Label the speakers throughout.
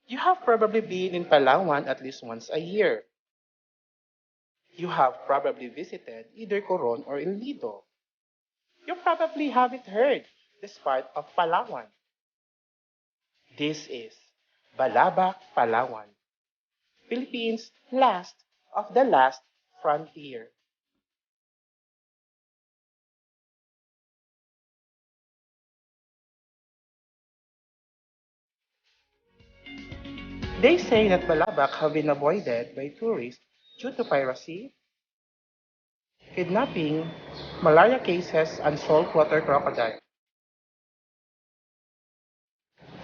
Speaker 1: You have probably been in Palawan at least once a year. You have probably visited either Coron or El Nido. You probably haven't heard this part of Palawan. This is Balabac, Palawan, Philippines' last of the last frontier. They say that Balabac have been avoided by tourists due to piracy, kidnapping, malaria cases, and saltwater crocodile.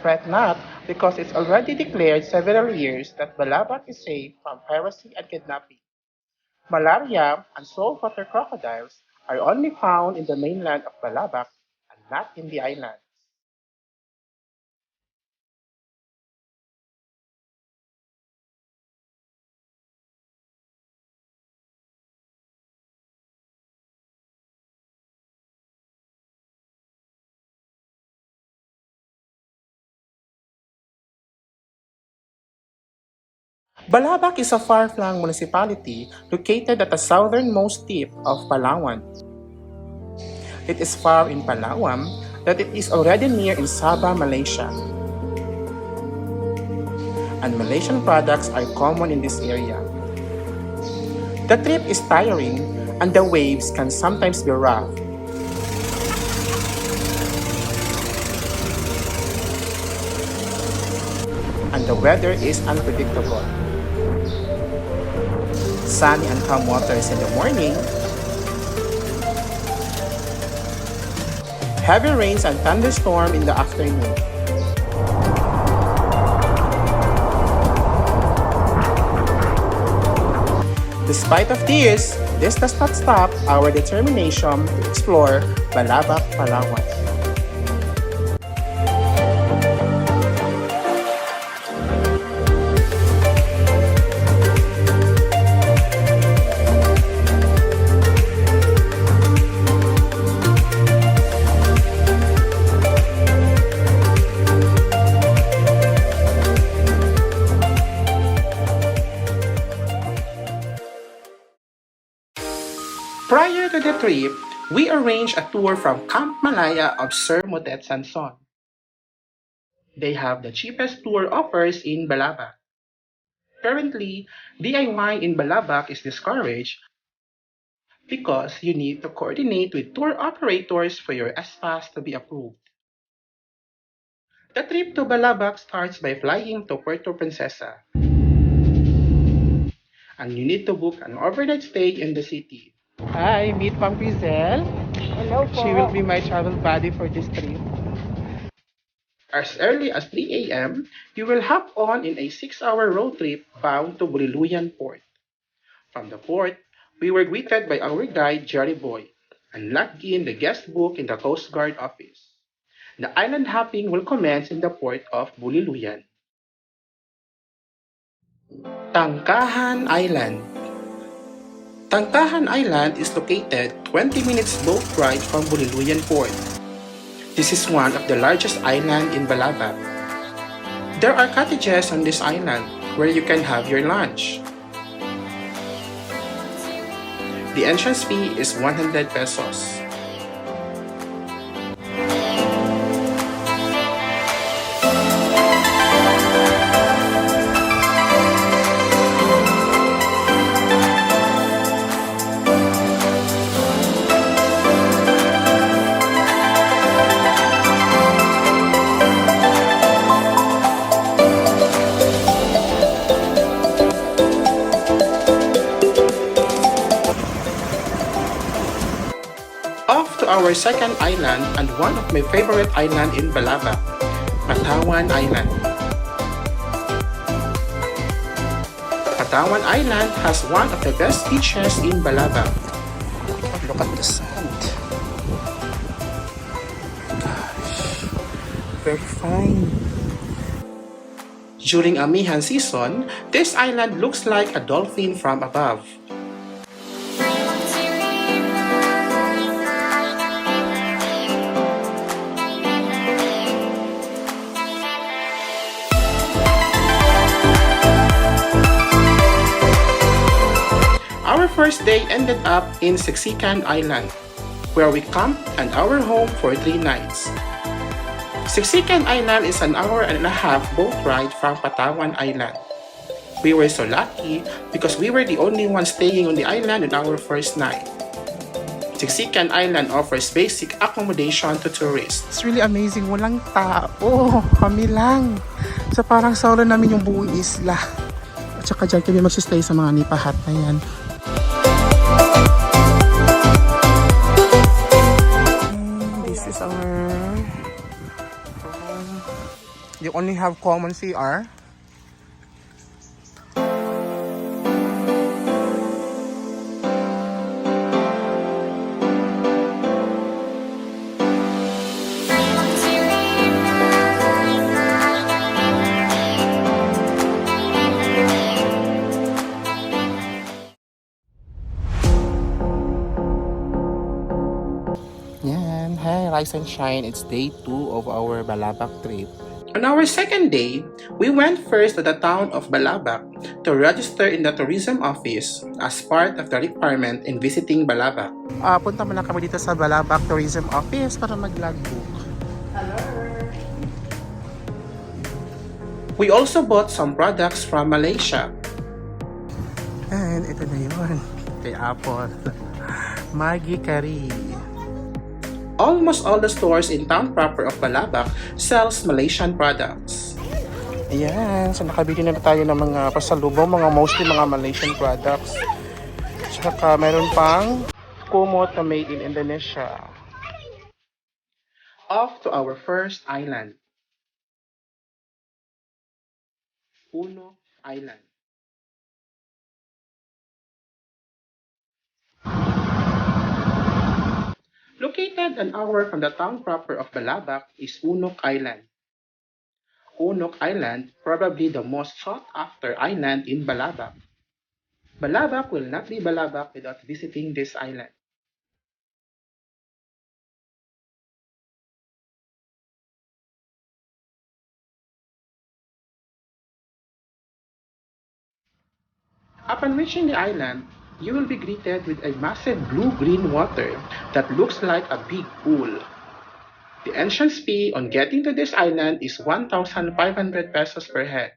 Speaker 1: Fret not, because it's already declared several years that Balabac is safe from piracy and kidnapping. Malaria and saltwater crocodiles are only found in the mainland of Balabac and not in the islands. Balabac is a far-flung municipality located at the southernmost tip of Palawan. It is far in Palawan that it is already near in Sabah, Malaysia. And Malaysian products are common in this area. The trip is tiring and the waves can sometimes be rough. And the weather is unpredictable. Sunny and calm waters in the morning, heavy rains and thunderstorm in the afternoon. Despite of this does not stop our determination to explore Balabac, Palawan. Prior to the trip, we arranged a tour from Camp Malaya of Sir Motet Sanson. They have the cheapest tour offers in Balabac. Currently, DIY in Balabac is discouraged because you need to coordinate with tour operators for your S-Pass to be approved. The trip to Balabac starts by flying to Puerto Princesa, and you need to book an overnight stay in the city. Hi, meet Ma'am Grizel.
Speaker 2: Hello po.
Speaker 1: She will be my travel buddy for this trip. As early as 3 a.m., you will hop on in a 6-hour road trip bound to Buriluyan Port. From the port, we were greeted by our guide Jerry Boy and logged in the guest book in the Coast Guard office. The island hopping will commence in the port of Buriluyan. Tangkahan Island. Tangkahan Island is located 20 minutes boat ride from Buriluyan Port. This is one of the largest islands in Balabac. There are cottages on this island where you can have your lunch. The entrance fee is 100 pesos. Off to our second island and one of my favorite island in Balabac, Patawan Island. Patawan Island has one of the best beaches in Balabac. Look at the sand. Gosh, very fine. During amihan season, this island looks like a dolphin from above. first day ended up in Siksikan Island, where we camped at our home for 3 nights. Siksikan Island is an hour and a half boat ride from Patawan Island. We were so lucky because we were the only ones staying on the island on our first night. Siksikan Island offers basic accommodation to tourists. It's really amazing. Walang tao. Kami lang. So parang solo namin yung buong isla. At saka dyan kami magsistay sa mga nipahat na yan. This is our... you only have common CR. Yan. Hi, Rise and Shine. It's day 2 of our Balabac trip. On our second day, we went first to the town of Balabac to register in the tourism office as part of the requirement in visiting Balabac. Punta muna kami dito sa Balabac Tourism Office para mag-logbook. Hello! We also bought some products from Malaysia. And ito na yun. Kay Apple. Maggi Curry. Almost all the stores in town proper of Balabac sells Malaysian products. Ayan, so nakabili na tayo ng mga pasalubong, mostly mga Malaysian products. Tsaka meron pang kumot na made in Indonesia. Off to our first island. Puno Island. Located an hour from the town proper of Balabac is Unok Island. Unok Island, probably the most sought-after island in Balabac. Balabac will not be Balabac without visiting this island. Upon reaching the island, you will be greeted with a massive blue-green water that looks like a big pool. The entrance fee on getting to this island is 1,500 pesos per head.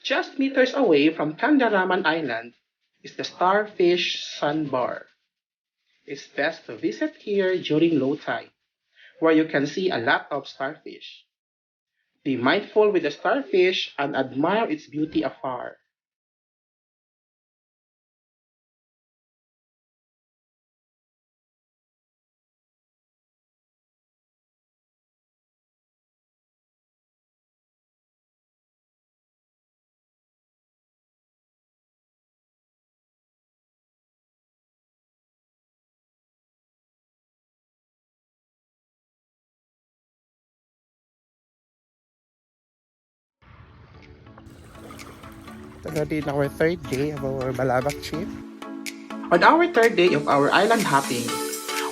Speaker 1: Just meters away from Candaraman Island is the Starfish Sandbar. It's best to visit here during low tide, where you can see a lot of starfish. Be mindful with the starfish and admire its beauty afar. Already in our third day of our Balabac trip. On our third day of our island hopping,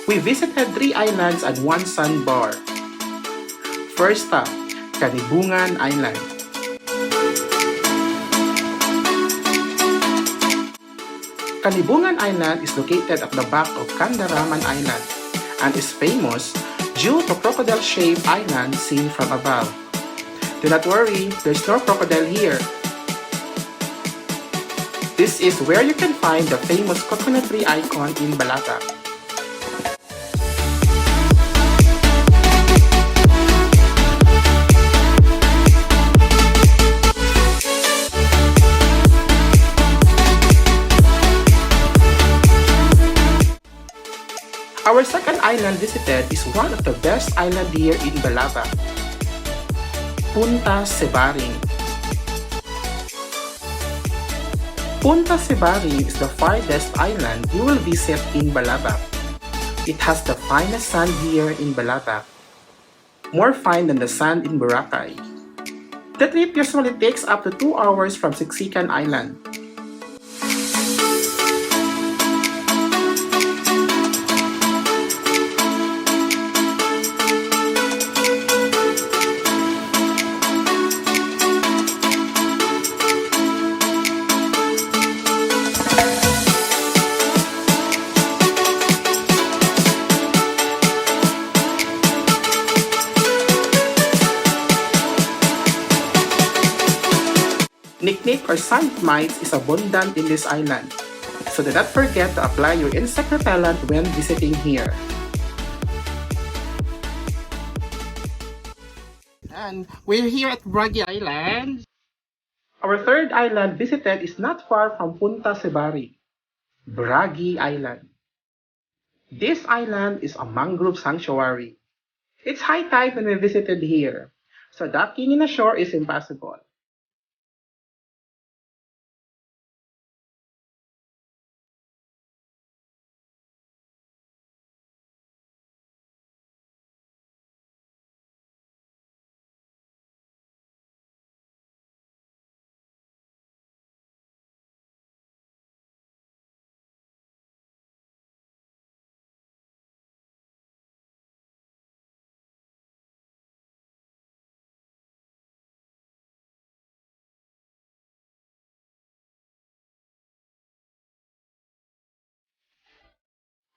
Speaker 1: we visited 3 islands and 1 sandbar. First stop, Kanibungan Island. Kanibungan Island is located at the back of Candaraman Island and is famous due to crocodile-shaped island seen from above. Do not worry, there's no crocodile here. This is where you can find the famous coconut tree icon in Balabac. Our second island visited is one of the best island here in Balabac. Punta Sebaring. Punta Sebaring is the farthest island you will visit in Balabac. It has the finest sand here in Balabac, more fine than the sand in Boracay. The trip usually takes up to 2 hours from Siksikan Island. Nicknick or sand mites is abundant in this island, so do not forget to apply your insect repellent when visiting here. And we're here at Bragi Island. Our third island visited is not far from Punta Sebari, Bragi Island. This island is a mangrove sanctuary. It's high tide when we visited here, so docking in the shore is impossible.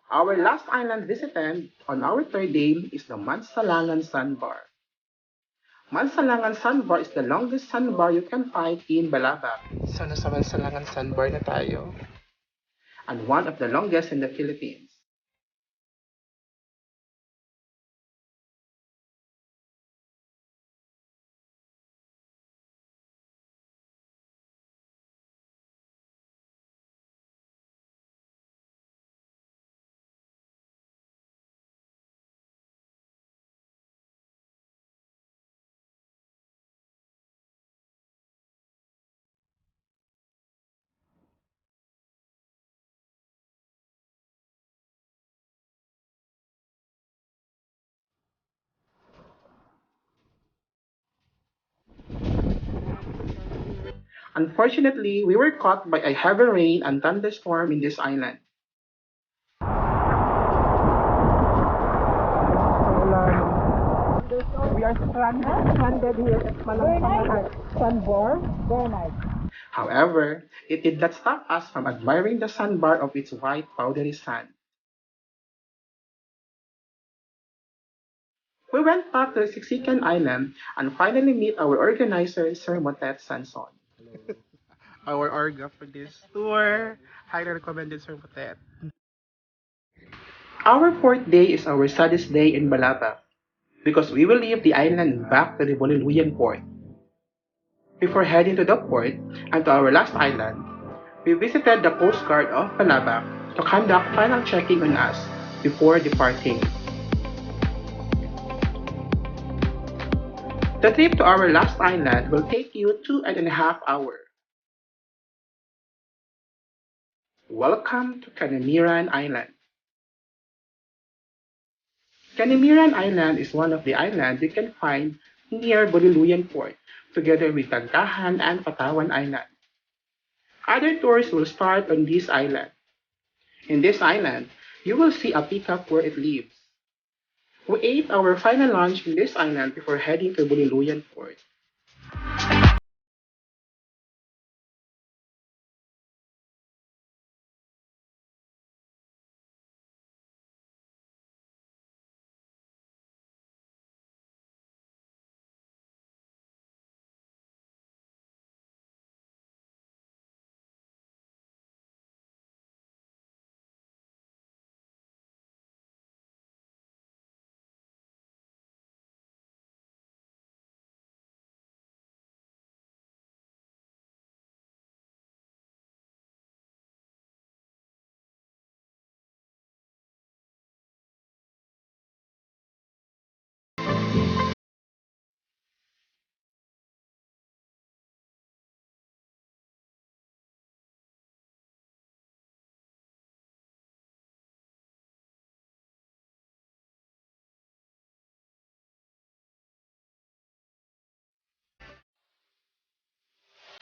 Speaker 1: Our last island visited on our third day is the Mansalangan Sandbar. Mansalangan Sandbar is the longest sandbar you can find in Balabac. So nasa Mansalangan Sandbar na tayo. And one of the longest in the Philippines. Unfortunately, we were caught by a heavy rain and thunderstorm in this island. We are stranded here at Mansalangan Sandbar. Very nice. However, it did not stop us from admiring the sandbar of its white powdery sand. We went back to Siksikan Island and finally meet our organizer, Sir Motet Sanson. Our orga for this tour. Highly recommended, Sir Motet. Our fourth day is our saddest day in Balaba because we will leave the island back to the Boliluyan port. Before heading to the port and to our last island, we visited the Coast Guard of Balaba to conduct final checking on us before departing. The trip to our last island will take you 2.5 hours. Welcome to Canimiran Island. Canimiran Island is one of the islands you can find near Boliluyan Port, together with Tantahan and Patawan Island. Other tours will start on this island. In this island, you will see a peacock where it lives. We ate our final lunch in this island before heading to Boliluyan Port.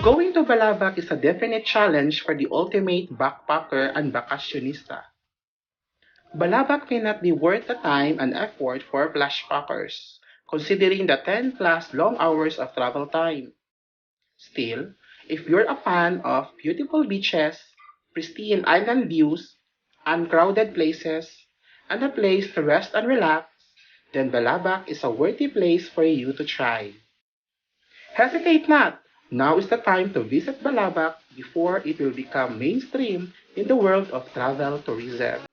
Speaker 1: Going to Balabac is a definite challenge for the ultimate backpacker and vacationista. Balabac may not be worth the time and effort for flashpackers, considering the 10 plus long hours of travel time. Still, if you're a fan of beautiful beaches, pristine island views, uncrowded places, and a place to rest and relax, then Balabac is a worthy place for you to try. Hesitate not! Now is the time to visit Balabac before it will become mainstream in the world of travel tourism.